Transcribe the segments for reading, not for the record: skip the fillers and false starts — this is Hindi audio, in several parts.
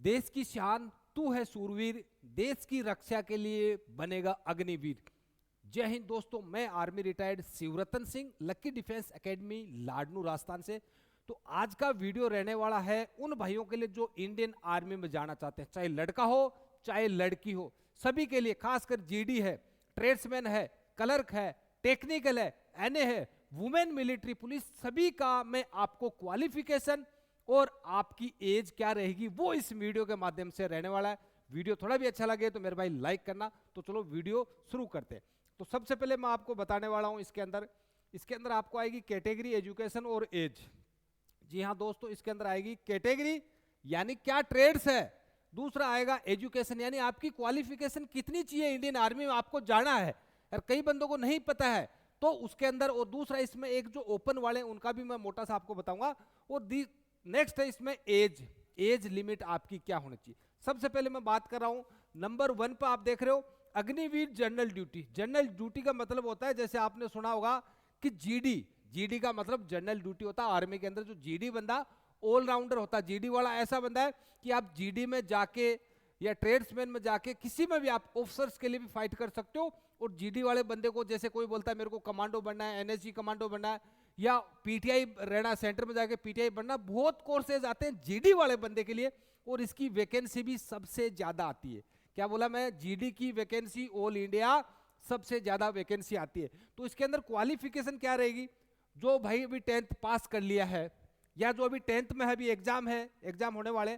देश की शान तू है सूरवीर, देश की रक्षा के लिए बनेगा अग्निवीर। जय हिंद दोस्तों, मैं आर्मी रिटायर्ड शिवरतन सिंह, लक्की डिफेंस एकेडमी लाडनू राजस्थान से। तो आज का वीडियो रहने वाला है उन भाइयों के लिए जो इंडियन आर्मी में जाना चाहते हैं, चाहे लड़का हो चाहे लड़की हो, सभी के लिए। खासकर जीडी है, ट्रेड्समैन है, क्लर्क है, टेक्निकल है, एनए है, वुमेन मिलिट्री पुलिस, सभी का मैं आपको क्वालिफिकेशन और आपकी एज क्या रहेगी वो इस वीडियो के माध्यम से रहने वाला है। वीडियो थोड़ा भी अच्छा लगे तो मेरे भाई लाइक करना। तो चलो वीडियो शुरू करते हैं। तो सबसे पहले मैं आपको बताने वाला हूं इसके अंदर आपको आएगी कैटेगरी, एजुकेशन और एज। जी हाँ दोस्तों, इसके अंदर आएगी कैटेगरी यानी क्या ट्रेड्स है, दूसरा आएगा एजुकेशन यानी आपकी क्वालिफिकेशन कितनी चाहिए इंडियन आर्मी में आपको जाना है, और कई बंदों को नहीं पता है तो उसके अंदर। और दूसरा इसमें एक जो ओपन वाले उनका भी मैं मोटा सा आपको बताऊंगा। और नेक्स्ट है इसमें एज लिमिट आपकी क्या होनी चाहिए। सबसे पहले मैं बात कर रहा हूं नंबर 1 पर, आप देख रहे हो Agniveer general duty. General duty का मतलब होता है, जैसे आपने सुना होगा कि जीडी का मतलब जनरल ड्यूटी होता है आर्मी के अंदर। जो जीडी बंदा ऑलराउंडर होता है, जीडी वाला ऐसा बंदा है कि आप जीडी में जाके या ट्रेड्समैन में जाके किसी में भी आप ऑफिसर्स के लिए भी फाइट कर सकते हो। और जीडी वाले बंदे को, जैसे कोई बोलता है मेरे को कमांडो बनना है, एनएसजी कमांडो बनना है, या पीटीआई रहना, सेंटर में जाके पीटीआई बनना, बहुत कोर्सेज आते हैं जीडी वाले बंदे के लिए। और इसकी वैकेंसी भी सबसे ज्यादा आती है। क्या बोला मैं? जीडी की वैकेंसी ऑल इंडिया सबसे ज्यादा वैकेंसी आती है। तो इसके अंदर क्वालिफिकेशन क्या रहेगी? जो भाई अभी 10th पास कर लिया है या जो अभी 10th में अभी एग्जाम होने वाले,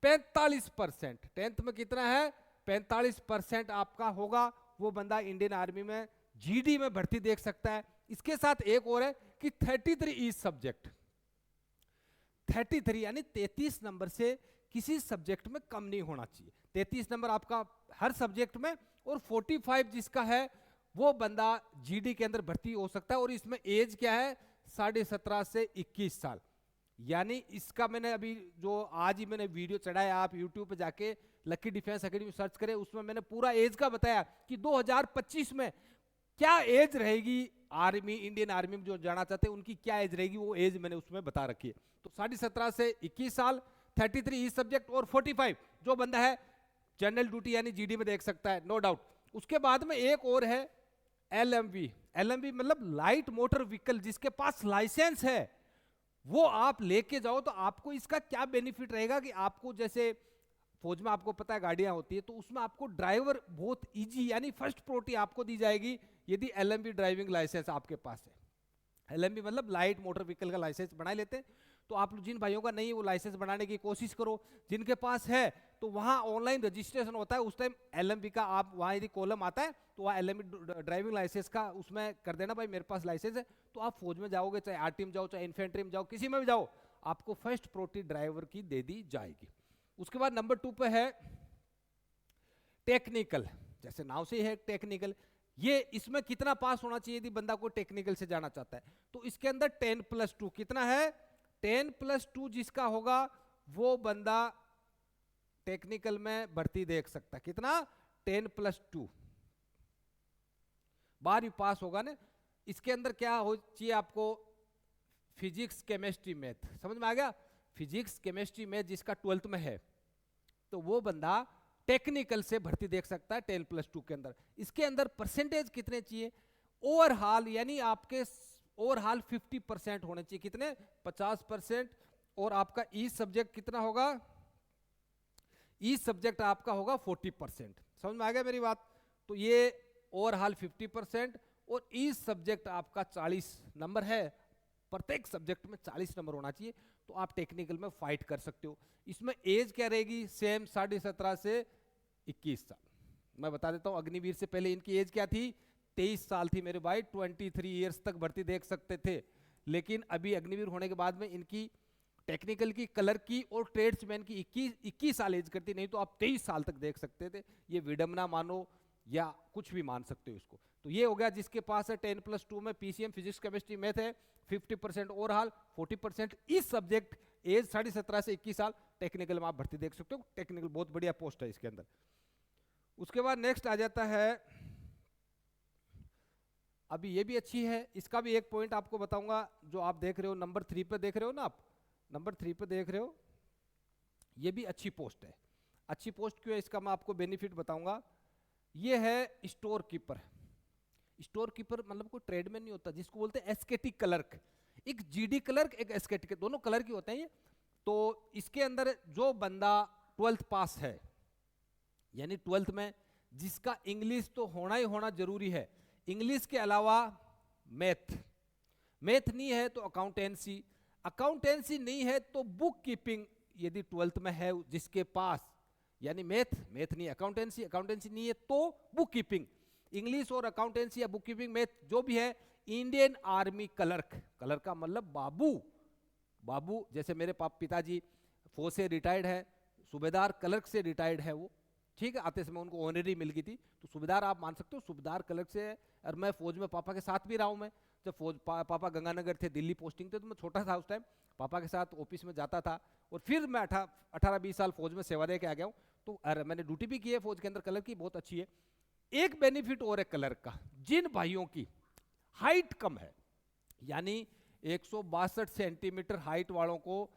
45%। 10th में कितना है? 45% आपका होगा, वो बंदा इंडियन आर्मी में जीडी में भर्ती देख सकता है। इसके साथ एक और है कि 33 ईच सब्जेक्ट, 33 यानी 33 नंबर से किसी सब्जेक्ट में कम नहीं होना चाहिए। 33 नंबर आपका हर सब्जेक्ट में, और 45 जिसका है वो बंदा जीडी के अंदर भर्ती हो सकता है। और इसमें एज क्या है? 17.5 से 21 साल। यानी इसका मैंने अभी जो आज ही मैंने वीडियो चढ़ाया, आप यूट्यूब पे जाके लक्की डिफेंस एकेडमी सर्च करें, उसमें मैंने पूरा एज का बताया कि 2025 में क्या एज रहेगी आर्मी, इंडियन आर्मी में जो जाना चाहते हैं उनकी क्या एज रहेगी, वो एज मैंने उसमें बता रखी है। तो 17.5 से 21 साल, 33 इस सब्जेक्ट, और 45 जो बंदा है जनरल ड्यूटी यानी जीडी में देख सकता है, नो डाउट। उसके बाद में एक और है एलएमवी। एलएमवी मतलब लाइट मोटर व्हीकल, जिसके पास लाइसेंस है वो आप लेके जाओ। तो आपको इसका क्या बेनिफिट रहेगा कि आपको, जैसे फौज में आपको पता है गाड़ियां होती है, तो उसमें आपको ड्राइवर बहुत इजी यानी फर्स्ट प्रायोरिटी आपको दी जाएगी यदि एलएमवी ड्राइविंग लाइसेंस आपके पास है। एलएमवी मतलब लाइट मोटर व्हीकल का लाइसेंस बना लेते हैं। तो आप जिन भाइयों का नहीं है वो लाइसेंस बनाने की कोशिश करो, जिनके पास है तो वहां ऑनलाइन रजिस्ट्रेशन होता है, उस टाइम एलएमवी का आप वहां यदि कॉलम आता है तो वहां एलएमवी ड्राइविंग लाइसेंस का उसमें कर देना, भाई मेरे पास लाइसेंस है। तो आप फौज में जाओगे, चाहे आरटी में जाओ, चाहे इन्फेंट्री में जाओ, किसी में भी जाओ, आपको फर्स्ट प्रायोरिटी ड्राइवर की दे दी जाएगी। उसके बाद नंबर 2 पे है टेक्निकल। जैसे नाम से है टेक्निकल, ये इसमें कितना पास होना चाहिए यदि बंदा को टेक्निकल से जाना चाहता है? तो इसके अंदर 10+2 कितना है? 10+2 जिसका होगा वो बंदा टेक्निकल में भर्ती देख सकता है। कितना? 10+2 12वीं पास होगा ना। इसके अंदर क्या हो चाहिए आपको? Physics, chemistry, math. समझ में आ गया? फिजिक्स, केमिस्ट्री, मैथ जिसका 12th में है तो वो बंदा टेक्निकल से भर्ती देख सकता है 10+2 के अंदर। इसके अंदर परसेंटेज कितने चाहिए? ओवरऑल यानी आपके ओवरऑल 50% होने चाहिए। कितने? 50%। और आपका ई सब्जेक्ट कितना होगा? ई सब्जेक्ट आपका होगा 40%। समझ में आ गया मेरी बात? तो ये ओवरऑल 50% और ई सब्जेक्ट आपका 40 नंबर है। प्रत्येक सब्जेक्ट में 40 नंबर होना चाहिए, तो आप टेक्निकल में फाइट कर सकते हो। इसमें एज क्या रहेगी? सेम 17.5 से 21 साल। मैं बता देता हूं, अग्निवीर से पहले इनकी एज क्या थी? 23 साल थी मेरे भाई। 23 ईयर्स तक भर्ती देख सकते थे। लेकिन अभी अग्निवीर होने के बाद में इनकी टेक्निकल की, कलर की और ट्रेड्समैन की 21 साल एज करती, नहीं तो आप 23 साल तक देख सकते थे। ये विडम्बना मानो या कुछ भी मान सकते हो इसको। तो ये हो गया जिसके पास है 10+2 में पीसीएम, फिजिक्स, केमिस्ट्री, मैथ है, 50% ओवरऑल, 40% इस सब्जेक्ट, एज 17.5 से 21 साल। टेक्निकल में आप भर्ती देख सकते हो। टेक्निकल बहुत बढ़िया पोस्ट है इसके अंदर। उसके बाद नेक्स्ट आ जाता है, अभी ये भी अच्छी है, इसका भी एक पॉइंट आपको बताऊंगा। जो आप देख रहे हो नंबर 3 पे देख रहे हो ना, आप नंबर 3 पे देख रहे हो, ये भी अच्छी पोस्ट है। अच्छी पोस्ट क्यों है इसका मैं आपको बेनिफिट बताऊंगा। ये है स्टोर कीपर। स्टोर कीपर मतलब कोई ट्रेडमैन नहीं होता, जिसको बोलते हैं एसकेटी क्लर्क। एक जीडी क्लर्क, एक एसकेटी, दोनों क्लर्क ही होते हैं ये। तो इसके अंदर जो बंदा 12th पास है, यानी 12th में जिसका इंग्लिश तो होना ही होना जरूरी है, इंग्लिश के अलावा मैथ, मैथ नहीं है तो अकाउंटेंसी, अकाउंटेंसी नहीं है तो बुक कीपिंग, यदि 12th में है जिसके पास, यानी मैथ, मैथ नहीं अकाउंटेंसी, अकाउंटेंसी नहीं है तो बुक कीपिंग, इंग्लिश और अकाउंटेंसी या बुक कीपिंग मैथ जो भी है, इंडियन आर्मी क्लर्क, क्लर्क का मतलब बाबू, बाबू जैसे मेरे पिताजी फौज से रिटायर्ड है, सूबेदार क्लर्क से रिटायर्ड है वो, ठीक है, आते समय उनको ऑनरी मिल गई थी, तो सूबेदार आप मान सकते हो, सूबेदार क्लर्क से। और मैं फौज में पापा के साथ भी रहा हूं, मैं जब फौज पापा गंगानगर थे, दिल्ली पोस्टिंग थे, तो मैं छोटा था उस टाइम, पापा के साथ ऑफिस में जाता था, और फिर मैं 18-20 साल फौज में सेवा दे के आ गया हूँ, तो मैंने ड्यूटी भी की है फौज के अंदर, कलर की बहुत अच्छी है। एक बेनिफिट और है क्लर्क का, जिन भाइयों की हाइट कम है, यानी 162 सेंटीमीटर हाइट वालों को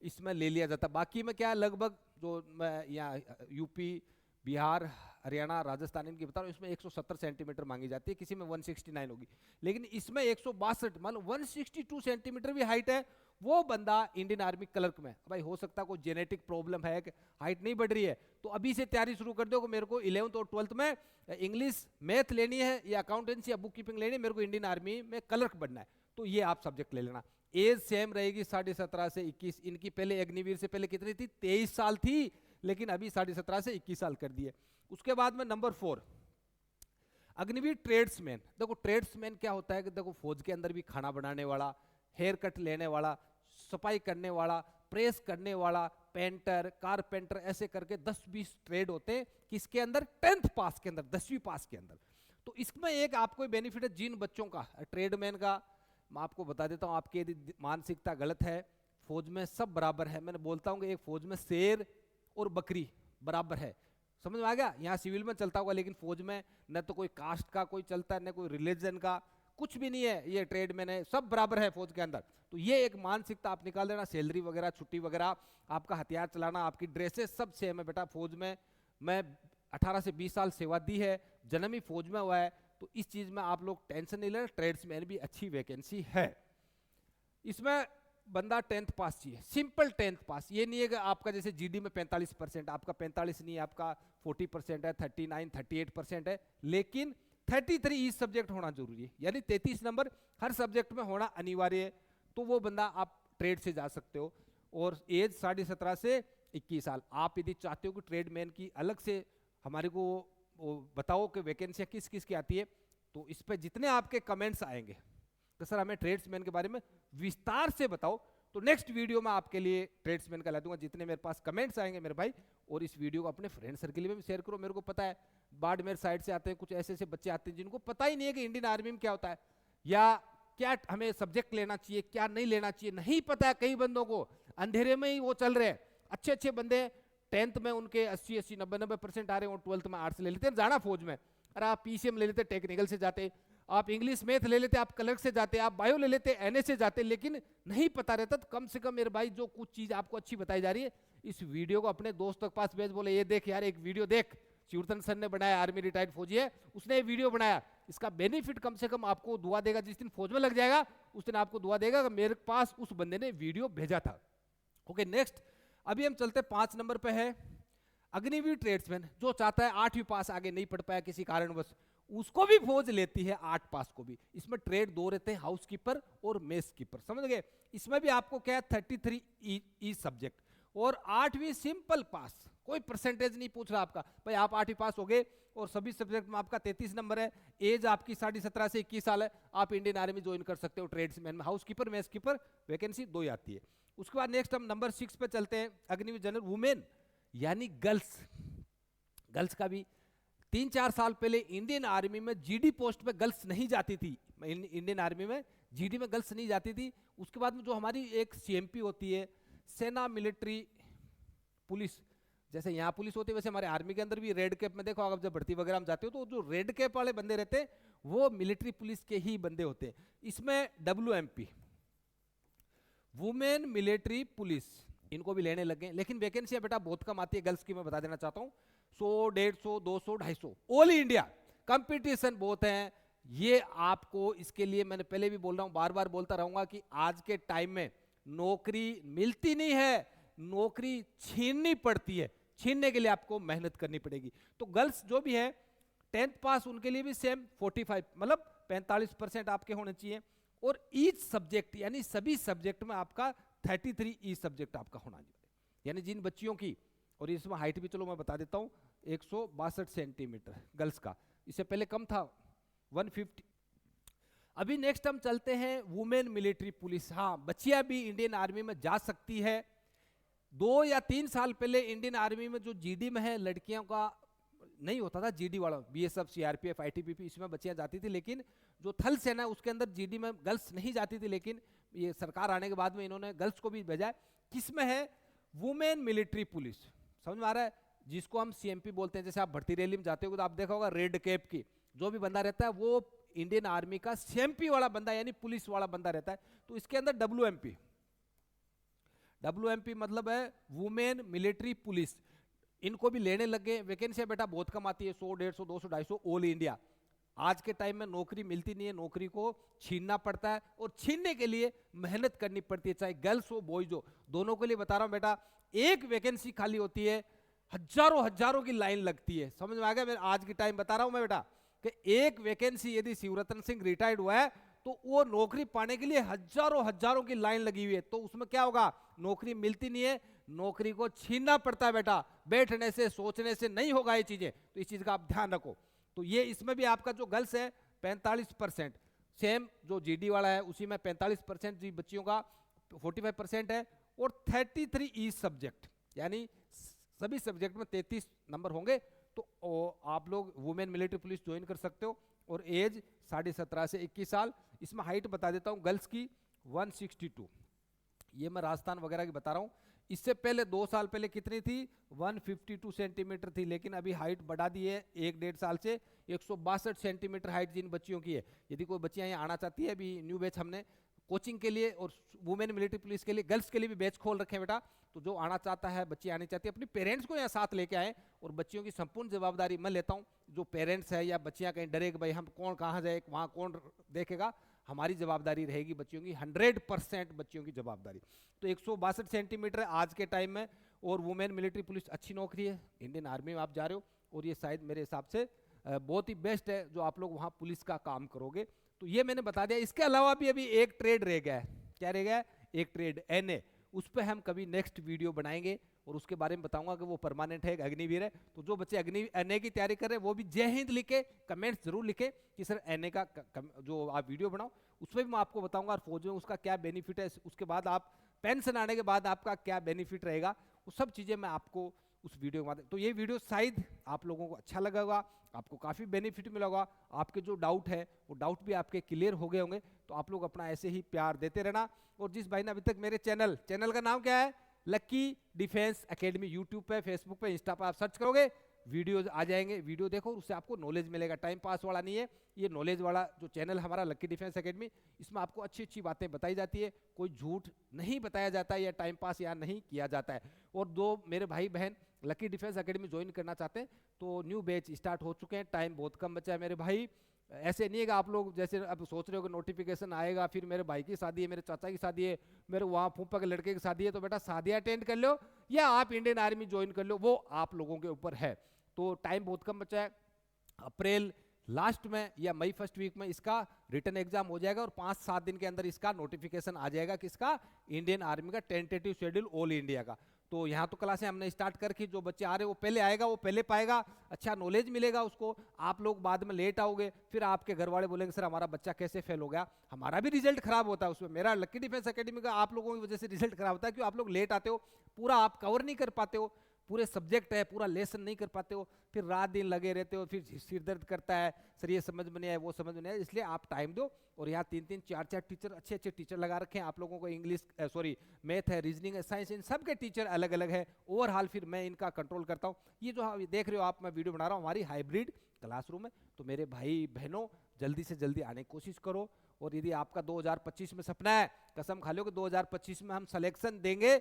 इसमें ले लिया जाता, बाकी में क्या लगभग जो मैं यहाँ यूपी, बिहार, हरियाणा, राजस्थान इनकी बता रहा हूँ, इसमें 170 सेंटीमीटर मांगी जाती है, किसी में 169 होगी, लेकिन इसमें 162 मतलब 162 सेंटीमीटर भी हाइट है, वो बंदा इंडियन आर्मी क्लर्क में। भाई हो सकता है कोई जेनेटिक प्रॉब्लम है कि हाइट नहीं बढ़ रही है, तो अभी से तैयारी शुरू कर दो कि मेरे को 11th और 12th में इंग्लिश मैथ लेनी है या अकाउंटेंसी या बुक कीपिंग लेनी है, मेरे को इंडियन आर्मी में क्लर्क बनना है, तो ये आप सब्जेक्ट ले लेना। एज सेम रहेगी 17.5 से 21, इनकी पहले अग्निवीर से पहले कितनी थी, 23 साल थी, लेकिन अभी 17.5 से 21 साल कर दिए। उसके बाद में नंबर 4 अग्निवीर ट्रेड्समैन। देखो ट्रेड्समैन क्या होता है कि देखो फौज के अंदर भी खाना बनाने वाला, हेयर कट लेने वाला, सफाई करने वाला, प्रेस करने वाला, पेंटर, कारपेंटर, ऐसे करके 10-20 ट्रेड होते हैं किसके अंदर, 10th पास के अंदर, 10वीं पास के अंदर। तो इसमें एक आपको बेनिफिट है, जिन बच्चों का ट्रेडमैन का, मैं आपको बता देता हूं, आपकी यदि मानसिकता गलत है, फौज में सब बराबर है, मैंने बोलता हूं कि एक फौज में शेर और बकरी बराबर है, समझ में आ गया। यहाँ सिविल में चलता होगा, लेकिन फौज में न तो कोई कास्ट का कोई चलता है, न कोई रिलीजन का, कुछ भी नहीं है, ये ट्रेड में है, सब बराबर है फौज के अंदर। तो ये एक मानसिकता आप निकाल देना, सैलरी वगैरह, छुट्टी वगैरह, आपका हथियार चलाना, आपकी ड्रेसेस सब सेम है बेटा। फौज में मैं 18 से 20 साल सेवा दी है, जन्म ही फौज में हुआ है, तो इस चीज में आप लोग टेंशन नहीं लेना, ट्रेड्समैन भी अच्छी वैकेंसी है। इसमें बंदा 10th पास चाहिए, सिंपल 10th पास, ये नहीं है कि आपका जैसे जीडी में 45%, आपका 45 नहीं है, आपका 40% है, 39, 38% है, लेकिन 33 इस सब्जेक्ट होना जरूरी है, यानी 33 नंबर हर सब्जेक्ट में होना अनिवार्य है, तो वो बंदा आप ट्रेड से जा सकते हो। और एज 17.5 से 21 साल। आप यदि चाहते हो कि ट्रेडमैन की अलग से हमारे को बताओ कि वैकेंसियां किस किस की आती है, तो इस पर जितने आपके कमेंट्स आएंगे तो सर हमें ट्रेड्समैन के बारे में विस्तार से बताओ, तो नेक्स्ट वीडियो में आपके लिए ट्रेड्समैन का ला दूंगा, जितने मेरे पास कमेंट्स आएंगे मेरे भाई। और इस वीडियो को अपने फ्रेंड सर्किल में भी शेयर करो। मेरे को पता है बाड़मेर साइड से आते हैं कुछ ऐसे ऐसे बच्चे आते हैं जिनको पता ही नहीं है कि इंडियन आर्मी में क्या होता है, या क्या हमें सब्जेक्ट लेना चाहिए, क्या नहीं लेना चाहिए, नहीं पता है कई बंदों को, अंधेरे में ही वो चल रहे हैं। अच्छे अच्छे बंदे 10th में उनके 80-80, 90-90% आ रहे हैं, और 12th में आर्ट्स ले लेते हैं, जाना फौज में, अरे आप पीसीएम ले लेते, टेक्निकल से जाते, आप इंग्लिश मैथ ले लेते, आप क्लर्क से जाते, आप बायो ले लेते, एनए से जाते, लेकिन नहीं पता रहता। तो कम से कम मेरे भाई जो कुछ चीज आपको अच्छी बताई जा रही है, इस वीडियो को अपने दोस्तों के पास भेज, बोले ये देख यार एक वीडियो देख, शिवरतन सर ने बनाया, आर्मी रिटायर्ड फौजी है, उसने ये वीडियो बनाया, इसका बेनिफिट कम से कम आपको दुआ देगा। जिस दिन फौज में लग जाएगा उस दिन आपको दुआ देगा कि मेरे पास उस बंदे ने वीडियो भेजा था। ओके नेक्स्ट, अभी हम चलते 5 नंबर पे है अग्निवीर ट्रेड्समैन। जो चाहता है 8वीं पास आगे नहीं पढ़ पाया किसी कारणवश, उसको भी फौज लेती है 8 पास को भी। इसमें ट्रेड 2 रहते हैं, हाउस कीपर और मेस कीपर, समझ गए। इसमें भी आपको क्या है 33 ई सब्जेक्ट और 8वीं सिंपल पास, कोई परसेंटेज नहीं पूछ रहा आपका, भाई आप 8वीं पास हो गए और सभी सब्जेक्ट में आपका 33 नंबर है, एज आपकी 17.5 से 21 साल है, आप इंडियन आर्मी ज्वाइन कर सकते हो ट्रेड्समैन में। House keeper, mess keeper vacancy 2 ही आती है। उसके बाद नेक्स्ट हम नंबर 6 पे चलते हैं, अग्निवीर जनरल वुमेन यानी गर्ल्स। गर्ल्स का भी 3-4 साल पहले इंडियन आर्मी में जीडी पोस्ट पे गर्ल्स नहीं जाती थी, इंडियन आर्मी में जीडी में गर्ल्स नहीं जाती थी। उसके बाद में जो हमारी एक सीएमपी होती है, सेना मिलिट्री पुलिस, जैसे यहाँ पुलिस होती है वैसे हमारे आर्मी के अंदर भी रेड कैप में देखो, अगर जब भर्ती वगैरह हम जाते हो तो जो रेड कैप वाले बंदे रहते हैं वो मिलिट्री पुलिस के ही बंदे होते हैं। इसमें WMP वुमेन मिलिट्री पुलिस इनको भी लेने लग गए, लेकिन वैकेंसियां बेटा बहुत कम आती है गर्ल्स की, मैं बता देना चाहता हूँ। 100, 150, 200, 250 ऑल इंडिया, कंपटीशन बहुत है। ये आपको, इसके लिए मैंने पहले भी बोल रहा हूँ, बार बार बोलता रहूंगा कि आज के टाइम में नौकरी मिलती नहीं है, नौकरी छीननी पड़ती है। छीनने के लिए आपको मेहनत करनी पड़ेगी। तो गर्ल्स जो भी है 10th पास, उनके लिए भी सेम 45, मतलब 45% आपके होने चाहिए। और ईच सब्जेक्ट, यानी सभी सब्जेक्ट में आपका 33 ई सब्जेक्ट आपका होना चाहिए। यानी जिन बच्चियों की, और इसमें हाइट भी चलो मैं बता देता हूँ, 162 सेंटीमीटर गर्ल्स का, इससे पहले कम था 150। अभी नेक्स्ट हम चलते हैं वुमेन मिलिट्री पुलिस। हाँ, बच्चियां भी इंडियन आर्मी में जा सकती है। 2 या 3 साल पहले इंडियन आर्मी में जो जीडी में है लड़कियों का नहीं होता था, जीडी वाला, बीएसएफ, सीआरपीएफ, आईटीबीपी, इसमें बच्चियां जाती थी। लेकिन जो थल सेना उसके अंदर जीडी में गर्ल्स नहीं जाती थी। लेकिन ये सरकार आने के बाद में इन्होंने गर्ल्स को भी भेजा। किसमें है? Women military police. समझ में आ रहा है? जिसको हम सीएमपी बोलते हैं। जैसे आप भर्ती रैली में जाते हो तो आप देखा होगा रेड कैप की जो भी बंदा रहता है वो इंडियन आर्मी का सीएमपी वाला बंदा, यानी पुलिस वाला बंदा रहता है। तो इसके अंदर डब्ल्यूएमपी, डब्ल्यूएमपी मतलब है वुमेन मिलिट्री पुलिस, इनको भी लेने लगे। वैकेंसी बेटा बहुत कम आती है, 100, 150, 200, 250 ऑल इंडिया। आज के टाइम में नौकरी मिलती नहीं है, नौकरी को छीनना पड़ता है, और छीनने के लिए मेहनत करनी पड़ती है, चाहे गर्ल्स हो बॉयज हो, दोनों के लिए बता रहा हूं बेटा। एक वैकेंसी खाली होती है, हजारों हजारों की लाइन लगती है। समझ में आ गया? मैं आज की टाइम बता रहा हूं मैं बेटा कि एक वैकेंसी यदि शिवरतन सिंह रिटायर्ड हुआ है तो वो नौकरी पाने के लिए हजारों हजारों की लाइन लगी हुई है। तो उसमें क्या होगा? नौकरी मिलती नहीं है, नौकरी को छीनना पड़ता है बेटा। बैठने से सोचने से नहीं होगा ये चीजें, तो इस चीज का आप ध्यान रखो। तो ये इसमें भी आपका जो गर्ल्स है 45%, सेम जो जीडी वाला है उसी में 45% जी बच्चियों का 45% है। और 33 ई सब्जेक्ट, यानी सभी सब्जेक्ट में 33 नंबर होंगे। तो आप लोग वुमेन मिलिट्री पुलिस ज्वाइन कर सकते हो। और एज 17.5 से 21 साल। इसमें हाइट बता देता हूँ गर्ल्स की 162, ये मैं राजस्थान वगैरह की बता रहा हूँ। इससे पहले 2 साल पहले कितनी थी? 152 सेंटीमीटर थी। लेकिन अभी हाइट बढ़ा दी है 1-1.5 साल से, 162 सेंटीमीटर हाइट जिन बच्चियों की है। यदि कोई बच्चियां यहाँ आना चाहती है, अभी न्यू बैच हमने कोचिंग के लिए और वुमेन मिलिट्री पुलिस के लिए, गर्ल्स के लिए भी बैच खोल रखे हैं बेटा। तो जो आना चाहता है, बच्ची आनी चाहती है, अपनी पेरेंट्स को यहाँ साथ लेके आए। और बच्चियों की संपूर्ण जवाबदारी मैं लेता हूँ। जो पेरेंट्स है या बच्चियां कहीं डरे कि भाई हम कौन कहाँ जाए, वहाँ कौन देखेगा, हमारी जवाबदारी रहेगी बच्चियों की, 100% बच्चियों की जवाबदारी। तो 162 सेंटीमीटर आज के टाइम में। और वुमेन मिलिट्री पुलिस अच्छी नौकरी है, इंडियन आर्मी में आप जा रहे हो, और ये शायद मेरे हिसाब से बहुत ही बेस्ट है जो आप लोग वहाँ पुलिस का काम करोगे। तो ये मैंने बता दिया। इसके अलावा भी अभी एक ट्रेड रह गया है। क्या रह गया है? एक ट्रेड, एनए। उस पर हम कभी नेक्स्ट वीडियो बनाएंगे और उसके बारे में बताऊंगा कि वो परमानेंट है, अग्निवीर है। तो जो बच्चे एनए की तैयारी कर रहे हैं वो भी जय हिंद लिखे, कमेंट्स जरूर लिखे कि सर एनए का जो आप वीडियो बनाओ, उसमें भी मैं आपको बताऊंगा और फौज में उसका क्या बेनिफिट है, उसके बाद आप पेंशन आने के बाद आपका क्या बेनिफिट रहेगा, वो सब चीज़ें मैं आपको उस वीडियो के माध्यम। तो ये वीडियो शायद आप लोगों को अच्छा लगा होगा, आपको काफ़ी बेनिफिट मिला होगा। आपके जो डाउट है वो डाउट भी आपके क्लियर हो गए होंगे। तो आप लोग अपना ऐसे ही प्यार देते रहना। और जिस भाई ने अभी तक मेरे चैनल का नाम क्या है? लक्की डिफेंस एकेडमी। यूट्यूब पे, फेसबुक पे, इंस्टा पे आप सर्च करोगे, वीडियोज आ जाएंगे। वीडियो देखो, उससे आपको नॉलेज मिलेगा। टाइम पास वाला नहीं है ये, नॉलेज वाला जो चैनल हमारा लक्की डिफेंस एकेडमी, इसमें आपको अच्छी अच्छी बातें बताई जाती है। कोई झूठ नहीं बताया जाता है या टाइम पास यहाँ नहीं किया जाता है। और दो मेरे भाई बहन लक्की डिफेंस एकेडमी ज्वाइन करना चाहते हैं तो न्यू बैच स्टार्ट हो चुके हैं। टाइम बहुत कम बचा है मेरे भाई। ऐसे नहीं है कि आप लोग जैसे अब सोच रहे हो कि नोटिफिकेशन आएगा, फिर मेरे भाई की शादी है, मेरे चाचा की शादी है, मेरे वहाँ फूफा के लड़के की शादी है, तो बेटा शादियाँ अटेंड कर लो या आप इंडियन आर्मी ज्वाइन कर लो, वो आप लोगों के ऊपर है। तो टाइम बहुत कम बचा है। अप्रैल लास्ट में या मई फर्स्ट वीक में इसका रिटन एग्जाम हो जाएगा और 5-7 दिन के अंदर इसका नोटिफिकेशन आ जाएगा किसका? इंडियन आर्मी का टेंटेटिव शेड्यूल ऑल इंडिया का। तो यहाँ तो क्लासें हमने स्टार्ट करके जो बच्चे आ रहे हैं वो पहले आएगा, वो पहले पाएगा, अच्छा नॉलेज मिलेगा उसको। आप लोग बाद में लेट आओगे, फिर आपके घर वाले बोलेंगे सर हमारा बच्चा कैसे फेल हो गया। हमारा भी रिजल्ट खराब होता है उसमें। मेरा लक्की डिफेंस एकेडमी का आप लोगों की वजह से रिजल्ट खराब होता है, क्यों? आप लोग लेट आते हो, पूरा आप कवर नहीं कर पाते हो, पूरे सब्जेक्ट है, पूरा लेसन नहीं कर पाते हो, फिर रात दिन लगे रहते हो, फिर सिर दर्द करता है, सर ये समझ में नहीं आया, वो समझ में नहीं आया। इसलिए आप टाइम दो। और यहाँ 3-3, 4-4 टीचर, अच्छे अच्छे टीचर लगा रखे हैं आप लोगों को। इंग्लिश मैथ है, रीजनिंग है, साइंस, इन सब के टीचर अलग अलग है। ओवरऑल फिर मैं इनका कंट्रोल करता हूँ। ये जो देख रहे हो आप, मैं वीडियो बना रहा हूँ, हमारी हाइब्रिड क्लासरूम है। तो मेरे भाई बहनों जल्दी से जल्दी आने की कोशिश करो। और यदि आपका 2025 में सपना है, कसम खा लो कि 2025 में हम सिलेक्शन देंगे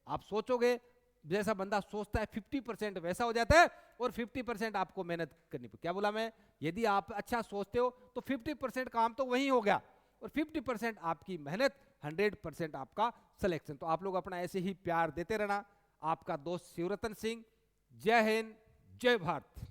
आप सोचोगे, जैसा बंदा सोचता है 50% वैसा हो जाता है, और 50% आपको मेहनत करनी पड़ती। क्या बोला मैं? यदि आप अच्छा सोचते हो तो 50% काम तो वही हो गया, और 50% आपकी मेहनत, 100% आपका सिलेक्शन। तो आप लोग अपना ऐसे ही प्यार देते रहना। आपका दोस्त शिवरतन सिंह। जय हिंद, जय भारत।